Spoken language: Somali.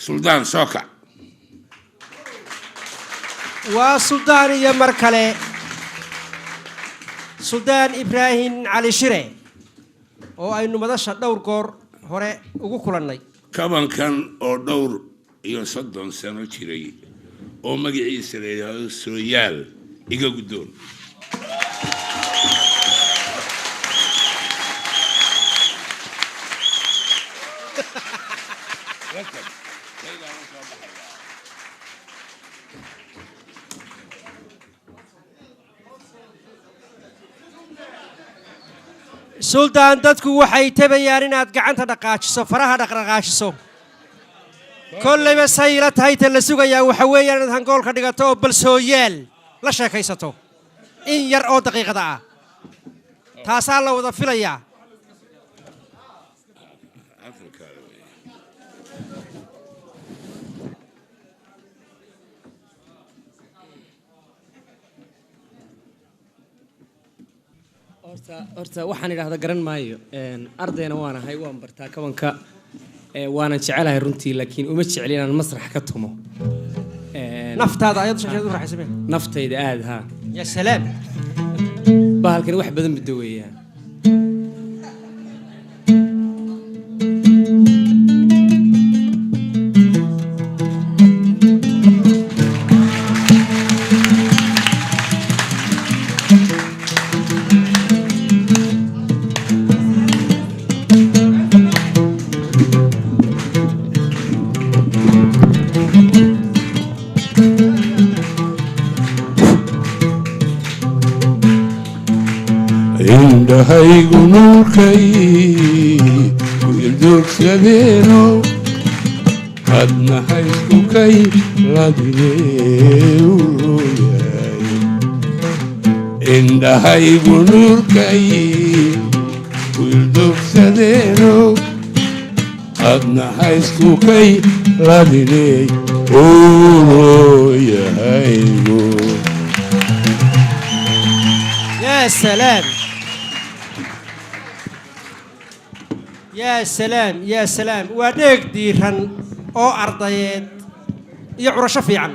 سلطان سوكا وسلطان يا مركله سلطان إبراهيم علي شيري oo aynu madasha dhowr goor hore ugu kulannay kabankan oo dhowr iyo 30 sano jiray oo magaciisa la yiraahdo Sooyaal iga gudoon سلطان dadku waxay tabayaan inaad gacanta dhaqaajiso faraha dhaqaaqaajiso kollayba sayla tahay tan la sugayaa waxa weeyaan inaad hangoolka dhigato oo bal Sooyaal la sheekaysato in yar oo daqiiqada ah taasaa la wada filayaa horta waxaan idhaahdaa garan maayo ardayna waan ahay waan bartaa kabanka waana jecelahay runtii laakiin uma jecel inaan masrax ka tumo naftaada ayad shaqeedu raaxaysameen naftayda aad ha ya salaam bahalkan wax badan bid weeyaan indhahaygu nuurkay ku ildoogsadeeno hadna haysku kay ladineeyaay indhahaygu nuurkay ku ildoogsadeeno hadna haysku kay ladineey ooyahaygu يا سلام يا سلام يا سلام وديك ديران او ارضيات يعرش فيعن